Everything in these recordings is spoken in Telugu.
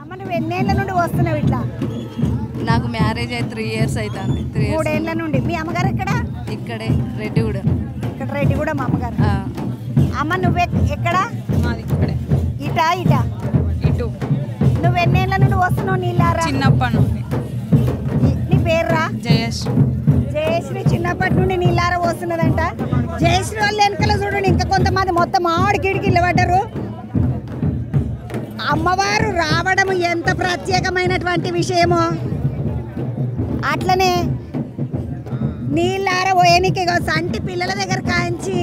అమ్మ నువ్వు ఎన్నేళ్ల నుండి వస్తున్నావు ఇట్లా? నాకు మ్యారేజ్ అయి 3 years అవుతుంది. 3 ఏళ్ల నుండి. మీ అమ్మగారు ఎక్కడ? ఇక్కడే రెడ్డిగూడ. ఇక్కడ రెడ్డిగూడ మా అమ్మగారు. అమ్మ నువ్వు ఎక్కడ? మాది ఇక్కడే. ఇటా ఇటు. నువ్వు ఎన్నేళ్ల నుండి వస్తున్నావు నీళ్ళారా? చిన్నప్పటి నుండి. నీ పేర్రా? జయశ్రీ. జయశ్రీ చిన్నప్పటి నుండి నీళ్ళారా వస్తున్నదంట. జయశ్రీ వాళ్ళు వెనకాల చూడండి ఇంకా కొంతమంది మొత్తం ఆడికిడికి ఇల్లబడ్డారు. అమ్మవారు రావడం ఎంత ప్రత్యేకమైనటువంటి విషయమో అట్లనే నీళ్ళార పోయేనికి సంటి పిల్లల దగ్గర కాంచి.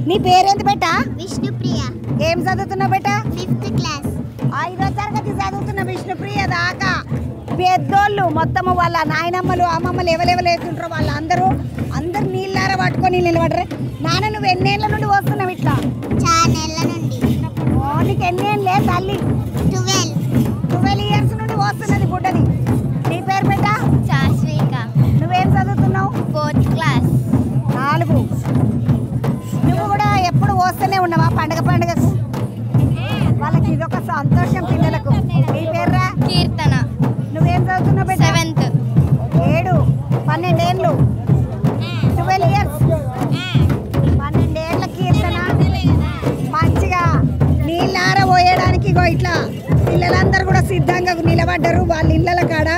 నీ పేరేంటి బెట్ట? విష్ణుప్రియ. ఏం చదువుతున్నావు బెట్ట? 5th class. 5వ తరగతి చదువుతున్న విష్ణుప్రియ దాకా పెద్దోళ్ళు మొత్తము వాళ్ళ నాయనమ్మలు అమ్మమ్మలు ఎవరెవరు వేస్తుంటారో వాళ్ళందరూ నీళ్ళార పట్టుకొని నిలబడరు. నాన్న నువ్వు ఎన్నేళ్ళ నుండి వస్తున్నావు ఇట్లా? చాలా నెలల నుండి. నీకు ఎన్నేళ్ళే తల్లి? 12 years నుండి వస్తున్నది గుడ్డది. నీ పేరు బిడ్డ? శాశ్విక. నువ్వేం చదువుతున్నావు? 4th class. 4. నువ్వు కూడా ఎప్పుడు వస్తూనే ఉన్నావా పండగకు? వాళ్ళకి ఇదొక సంతోషం పిల్లలకు. నీ పేర్రా? కీర్తన. నువ్వేం చదువుతున్నావు బిడ్డ? 7th. 7. 12 ఏళ్ళు. 12 years. 12 ఏళ్ళ కీర్తన. మంచిగా నీళ్ళార పోయడానికి ఇట్లా పిల్లలందరూ కూడా సిద్ధంగా నిలబడ్డారు వాళ్ళ ఇళ్ళల కాడ.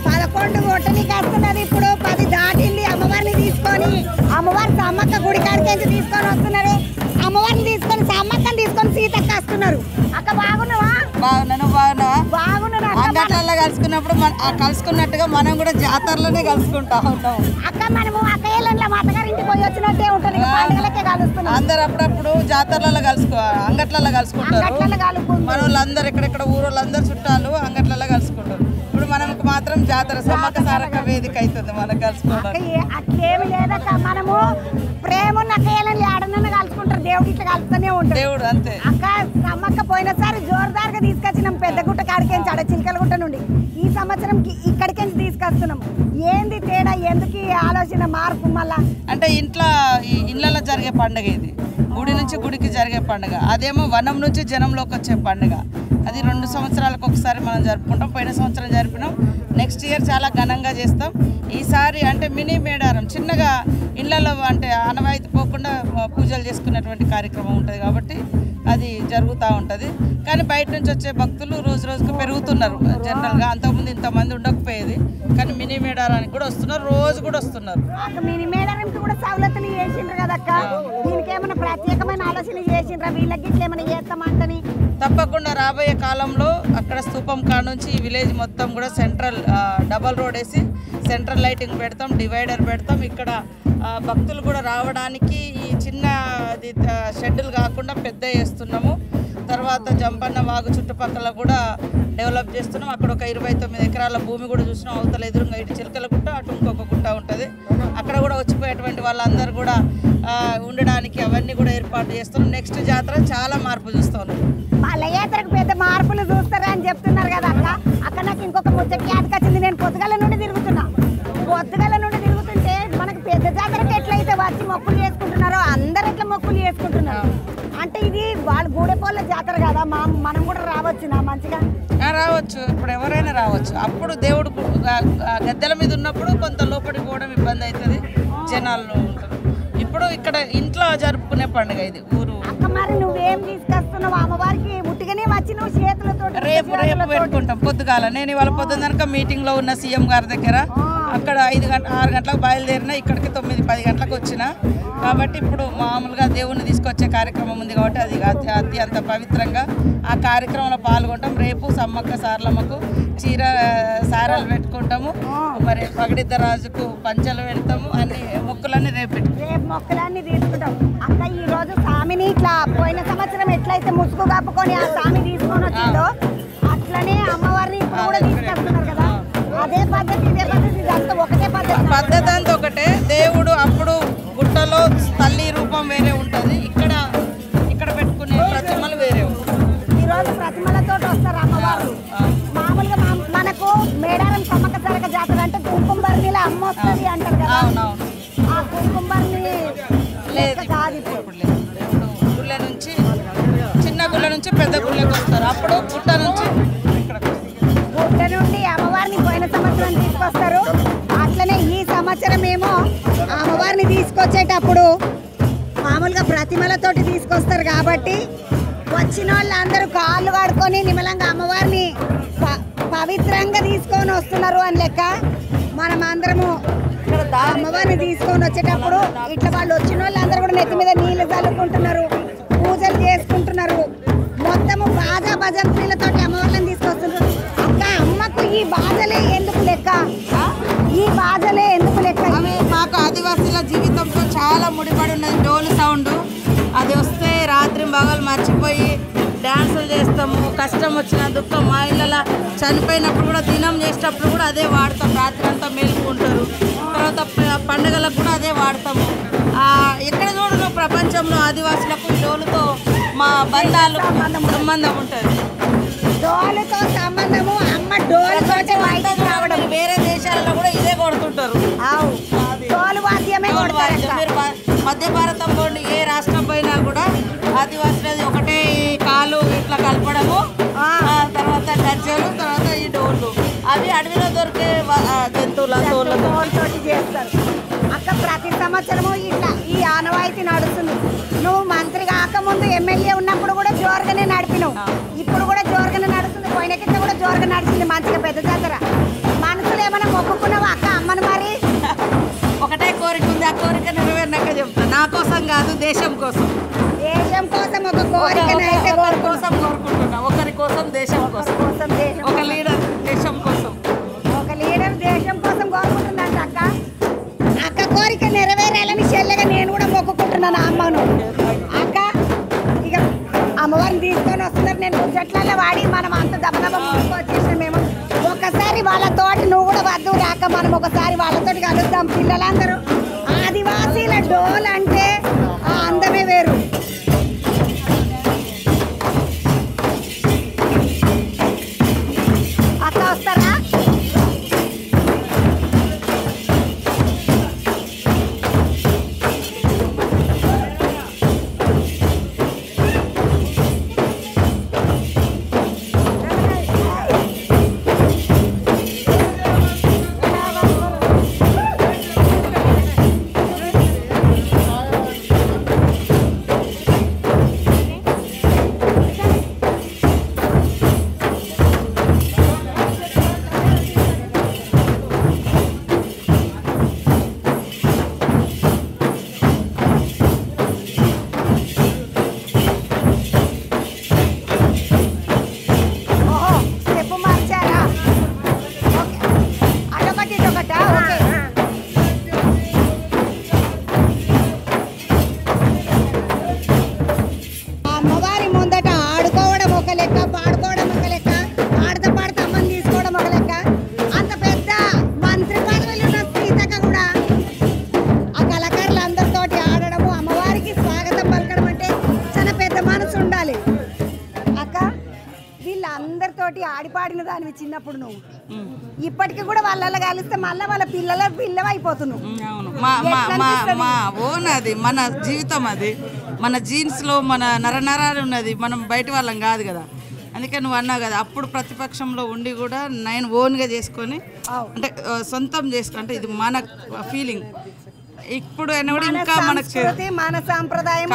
11 కొట్టనికి వస్తున్నది. ఇప్పుడు 10 దాటింది. అమ్మవారిని తీసుకొని అమ్మవారి సమ్మక్క గుడి కాడికి తీసుకొని వస్తున్నారు. అమ్మవారిని తీసుకొని సమ్మక్కని తీసుకొని సీతక్క వస్తున్నారు. అక్క బాగున్నావా? బాగున్నాను. బాగున్నా. అంగట్లలో కలుసుకున్నప్పుడు కలుసుకున్నట్టుగా మనం కూడా జాతరలోనే కలుసుకుంటా ఉంటాం. అక్క మనము అక్కయ్యల మా అత్తగారింటికి పోయి వచ్చినట్టే ఉంటుంది. పండుగలకే కలుస్తున్నాం. అందరు అప్పుడప్పుడు జాతరలలో అంగట్లలో కలుసుకుంటారు. మన వాళ్ళందరూ ఎక్కడెక్కడ ఊరోళ్ళందరూ చుట్టాలు అంగట్లలో కలుసుకుంటారు. ఇప్పుడు మనకు మాత్రం జాతర సమ్మక్క సారక్క వేదిక అవుతుంది మనకు కలుసుకోవడం. అట్లేమి లేదక్క. మనము ప్రేమ అక్కయ్యలని ఆడనన్న కలుసుకుంటారు. దేవుడు ఇట్లా కలుస్తూనే ఉంటాడు. దేవుడు అంతే. అక్క సమ్మక్క పోయినసారి జోరుదారుగా తీసుకొచ్చినాం పెద్దగుట్ట కాడికేంచి ఆడ చిలకలగుట్ట నుండి. ఈ సంవత్సరం ఇక్కడికేంచి తీసుకొస్తున్నాం. ఏంది తేడా? ఎందుకు ఈ ఆలోచన మార్పు? మళ్ళా అంటే ఇళ్ళలో జరిగే పండుగ ఇది. గుడి నుంచి గుడికి జరిగే పండుగ. అదేమో వనం నుంచి జనంలోకి వచ్చే పండుగ. అది 2 సంవత్సరాలకు ఒకసారి మనం జరుపుకుంటాం. పోయిన సంవత్సరం జరిపినాం. నెక్స్ట్ ఇయర్ చాలా ఘనంగా చేస్తాం. ఈసారి అంటే మినీ మేడారం చిన్నగా ఇళ్ళలో అంటే ఆనవాయితీ పోకుండా పూజలు చేసుకునేటువంటి కార్యక్రమం ఉంటుంది కాబట్టి అది జరుగుతూ ఉంటుంది. కానీ బయట నుంచి వచ్చే భక్తులు రోజు రోజుకు పెరుగుతున్నారు. జనరల్గా అంతకుముందు ఇంతమంది ఉండకపోయేది. కానీ మినీ మేడారానికి కూడా వస్తున్నారు. రోజు కూడా వస్తున్నారు. మినీ మేడారానికి కూడా సౌలతులు చేసిండ్రు కదక్క. దీనికి ఏమైనా ప్రత్యేకమైన ఆలోచన చేసిండ్రా? వీళ్ళకి ఇట్లా ఏమైనా చేస్తామంటని? తప్పకుండా రాబోయే కాలంలో అక్కడ స్తూపం కాడ నుంచి ఈ విలేజ్ మొత్తం కూడా సెంట్రల్ డబల్ రోడ్ వేసి సెంట్రల్ లైటింగ్ పెడతాం, డివైడర్ పెడతాం. ఇక్కడ భక్తులు కూడా రావడానికి ఈ చిన్న షెడ్యూల్ కాకుండా పెద్ద వేస్తున్నాము. తర్వాత జంపన్న వాగు చుట్టుపక్కల కూడా డెవలప్ చేస్తున్నాం. అక్కడ ఒక 29 ఎకరాల భూమి కూడా చూసినాం. అవతల ఎదురుగా ఇటు చిలకల గుట్ట, అటు ఇంకొక గుట్ట ఉంటుంది. అక్కడ కూడా వచ్చిపోయేటువంటి వాళ్ళందరూ కూడా ఉండడానికి అవన్నీ కూడా ఏర్పాటు చేస్తున్నాం. నెక్స్ట్ జాతర చాలా మార్పు చూస్తాను. వాళ్ళ యాత్రకు పెద్ద మార్పులు చూస్తారా అని చెప్తున్నారు కదా అక్క. అక్కడ నాకు ఇంకొక ముచ్చట యాదకి వచ్చింది. నేను పొద్దుగల నుండి తిరుగుతుంటే మనకు పెద్ద జాతరకి ఎట్లయితే వచ్చి మొక్కులు చేసుకుంటున్నారో అందరు ఎట్లా మొక్కులు చేసుకుంటున్నారు. అంటే ఇది వాళ్ళ గూడెపోళ్ళ జాతర కదా, మనం కూడా రావచ్చు మంచిగా రావచ్చు. ఇప్పుడు ఎవరైనా రావచ్చు. అప్పుడు దేవుడు గద్దెల మీద ఉన్నప్పుడు కొంత లోపలికి పోవడం ఇబ్బంది అవుతుంది, జనాల్లో ఉంటారు. ఇప్పుడు ఇక్కడ ఇంట్లో జరుపుకునే పండుగ ఇది ఊరు. అక్క మరి నువ్వేం తీసుకొస్తున్నావు అమ్మవారికి? ఉట్టిగానే వచ్చి నువ్వు చేతులతో? రేపు పెట్టుకుంటాం పొద్దుగాల. నేను ఇవాళ పొద్దున్నక మీటింగ్లో ఉన్న సీఎం గారి దగ్గర. అక్కడ 6 గంటలకు బయలుదేరినా, ఇక్కడికి 9-10 గంటలకు వచ్చిన. కాబట్టి ఇప్పుడు మామూలుగా దేవుణ్ణి తీసుకొచ్చే కార్యక్రమం ఉంది కాబట్టి అది అత్యంత పవిత్రంగా ఆ కార్యక్రమంలో పాల్గొంటాం. రేపు సమ్మక్క సారలమ్మకు సారాలు పెట్టుకుంటాము. మరి పగడిద్దరాజుకు పంచలు పెడతాము. అన్ని మొక్కులన్నీ రేపు మొక్కులన్నీ తీసుకుంటాం. అక్క ఈ రోజు స్వామిని ఇట్లా పోయిన సంవత్సరం ఎట్లయితే ముసుగు కప్పుకొని ఆ స్వామి తీసుకొని వచ్చిందో అట్లనే అమ్మవారిని ఇప్పుడు కూడా తీసుకొస్తున్నారు కదా. అదే పద్ధతి ఇదే పద్ధతి ఇదంతా ఒకటే పద్ధతి అంతా ఒకటే. దేవుడు అప్పుడు గుట్టలో తల్లి రూపం వేరే ఉంటుంది, ఇక్కడ పెట్టుకునే ప్రతిమలు వేరే ఉంటుంది. ఈరోజు ప్రతిమలతో వస్తారు అమ్మవారు. మామూలుగా మనకు మేడారం సమ్మక్క సారక్క జాతర అంటే కుంకుమబర్ణిల అమ్మ వస్తుంది అంటారు కదా. ఆ కుంకుమబర్ణి లేదు, ఇప్పుడు లేదు. ఊళ్ళ నుంచి పెద్ద గుళ్ళకి వస్తారు. అప్పుడు గుట్ట నుంచి గుట్ట నుండి అమ్మవారిని పోయిన సంవత్సరం తీసుకొస్తారు. అట్లనే ఈ సంవత్సరం ఏమో అమ్మవారిని తీసుకొచ్చేటప్పుడు మామూలుగా ప్రతిమలతోటి తీసుకొస్తారు కాబట్టి వచ్చిన వాళ్ళందరూ కాళ్ళు కడుక్కొని నిమ్మలంగా అమ్మవారిని పవిత్రంగా తీసుకొని వస్తున్నారు అని లెక్క. మనం అందరము అమ్మవారిని తీసుకొని వచ్చేటప్పుడు ఇట్లా వాళ్ళు వచ్చిన వాళ్ళందరూ కూడా నెత్తి మీద నీళ్లు చల్లుకుంటున్నారు, పూజలు చేసుకుంటున్నారు. మొత్తము బాజా భజంత్రీలతో అమ్మవారిని తీసుకొస్తున్నారు. అక్క అమ్మకు ఈ బాధలే ఎందుకు లెక్క? ఈ బాధలే ఎందుకు లెక్క? అవి మాకు ఆదివాసీల జీవితంతో చాలా ముడిపడి ఉన్నది. డోలు సౌండ్ అది వస్తే రాత్రి పగలు మర్చిపోయి డ్యాన్సులు చేస్తాము. కష్టం వచ్చిన దుఃఖం మా ఇళ్ళ చనిపోయినప్పుడు కూడా దినం చేసేటప్పుడు కూడా అదే వాడతాం. రాత్రి అంతా మేలుకుంటారు. తర్వాత పండుగలకు కూడా అదే వాడతాము. ఎక్కడ చూడను ప్రపంచంలో ఆదివాసులకు డోలుతో మా బంధాలు సంబంధం ఉంటుంది. డోలుతో సంబంధము అమ్మ డోలుతో రావడం. వేరే దేశాలలో కూడా ఇదే కొడుతుంటారు. డోలు వాద్యమే మీరు మధ్య భారతం పోండి, ఏ రాష్ట్రం పోయినా కూడా ఆదివాసులది ఒకటే కాలు ఇట్లా కలపడము, తర్వాత గజ్జలు, తర్వాత ఈ డోళ్ళు. అవి అడవిలో దొరికే జంతువుల తోలుతోటి చేస్తారు. అక్క ప్రతి సంవత్సరము ఇట్లా ఈ ఆనవాయితీ నడుస్తుంది. నువ్వు మంత్రి కాకముందు ఎమ్మెల్యే ఉన్నప్పుడు కూడా జోరుగానే నడిపినావు, ఇప్పుడు కూడా జోరుగానే నడుస్తుంది. పోయిన కింద కూడా జోరుగా నడిచింది మంచిగా పెద్ద జాతర. మనసులు ఏమైనా మొక్కుకున్నావు అక్క అమ్మను? మరి ఒకటే కోరిక ఉంది, ఆ కోరిక నెరవేరినాక చెప్తా. నా కోసం కాదు, దేశం కోసం. దేశం కోసం ఒక కోరిక కోసం కోరుకుంటున్నా. ఒకరి కోసం, దేశం కోసం. ఒక లీడర్ దేశం కోసం, ఒక లీడర్ దేశం కోసం కోరుకుంటున్నాను అక్క. అక్క కోరిక నెరవేరాలని చెల్లెగా నేను కూడా మొక్కుకుంటున్నాను అమ్మను. అక్క ఇక అమ్మవారిని తీసుకొని వస్తున్నారు. నేను ముచ్చట్లలో వాడి మనం అంత దెబ్బ ముందుకు వచ్చేసాం. మేము ఒకసారి వాళ్ళతోటి నువ్వు కూడా వద్దు రాక మనం ఒకసారి వాళ్ళతోటి కలుద్దాం. పిల్లలందరూ ఆదివాసీల డోల్ అంటే ఆ అందమే వేరు. అక్క వస్తారా? అమ్మవారి ముందట ఆడుకోవడం ఒక లెక్క, పాడుకోవడం ఒక లెక్క, ఆడతా పాడుతా అమ్మని తీసుకోవడం ఒక లెక్క. అంత పెద్ద మంత్రి పదవులు ఉన్న సీతక్క కూడా ఆ కళాకారులు అందరితోటి ఆడడము, అమ్మవారికి స్వాగతం పలకడం అంటే చాలా పెద్ద మనసు ఉండాలి. అక్క వీళ్ళందరితోటి ఆడిపాడిన దానివి చిన్నప్పుడు నువ్వు. ఇప్పటికి కూడా వాళ్ళ కలిస్తే మళ్ళీ వాళ్ళ పిల్లవైపోతున్నావు. మా ఓన్ అది, మన జీవితం అది, మన జీన్స్లో మన నరనరాలు ఉన్నది. మనం బయట వాళ్ళం కాదు కదా. అందుకే నువ్వు అన్నావు కదా, అప్పుడు ప్రతిపక్షంలో ఉండి కూడా నేను ఓన్గా చేసుకొని అంటే సొంతం చేసుకుని అంటే ఇది మన ఫీలింగ్. ఇప్పుడు అయినా కూడా ఇంకా మనకు మన సాంప్రదాయం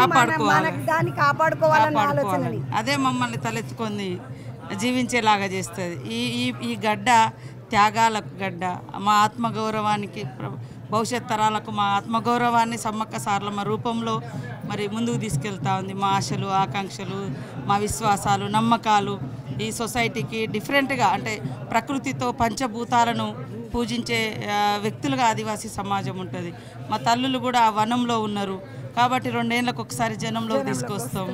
దాన్ని కాపాడుకోవాలని ఆలోచన. అదే మమ్మల్ని తలెత్తుకొని జీవించేలాగా చేస్తుంది. ఈ గడ్డ త్యాగాల గడ్డ. మా ఆత్మగౌరవానికి, భవిష్యత్ తరాలకు మా ఆత్మగౌరవాన్ని సమ్మక్క సారలమ్మ రూపంలో మరి ముందుకు తీసుకెళ్తా ఉంది. మా ఆశలు, ఆకాంక్షలు, మా విశ్వాసాలు, నమ్మకాలు ఈ సొసైటీకి డిఫరెంట్గా అంటే ప్రకృతితో పంచభూతాలను పూజించే వ్యక్తులుగా ఆదివాసీ సమాజం ఉంటుంది. మా తల్లులు కూడా ఆ వనంలో ఉన్నారు కాబట్టి 2 ఏళ్ళకు ఒకసారి జనంలో తీసుకొస్తాం.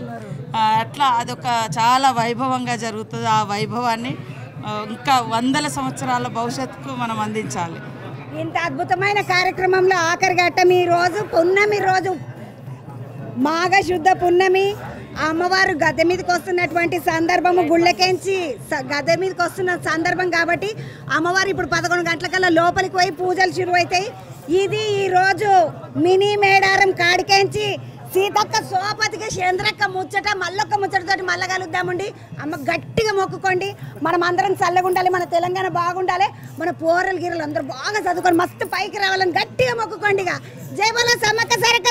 అట్లా అదొక చాలా వైభవంగా జరుగుతుంది. ఆ వైభవాన్ని ఇంకా 100 సంవత్సరాల భవిష్యత్తుకు మనం అందించాలి. ఇంత అద్భుతమైన కార్యక్రమంలో ఆఖరి ఘట్టం ఈ రోజు పున్నమి రోజు, మాఘ శుద్ధ పున్నమి. అమ్మవారు గద్దె మీదకి వస్తున్నటువంటి సందర్భము, గుళ్ళకెంచి గద్దె మీదకి వస్తున్న సందర్భం కాబట్టి అమ్మవారు ఇప్పుడు 11 గంటలకల్లా లోపలికి పోయి పూజలు షురు అవుతాయి. ఇది ఈరోజు మినీ మేడారం కాడికెంచి సీతక్క సోపతికి చంద్రక్క ముచ్చట మల్లొక్క ముచ్చటతోటి మళ్ళా కలుద్దామండి. అమ్మ గట్టిగా మొక్కుకోండి, మనం అందరం చల్లగా ఉండాలి, మన తెలంగాణ బాగుండాలి, మన పోరలు గిరలు అందరూ బాగా చదువుకొని మస్తు పైకి రావాలని గట్టిగా మొక్కుకోండి. జై బోలో సమ్మక్క సారక్క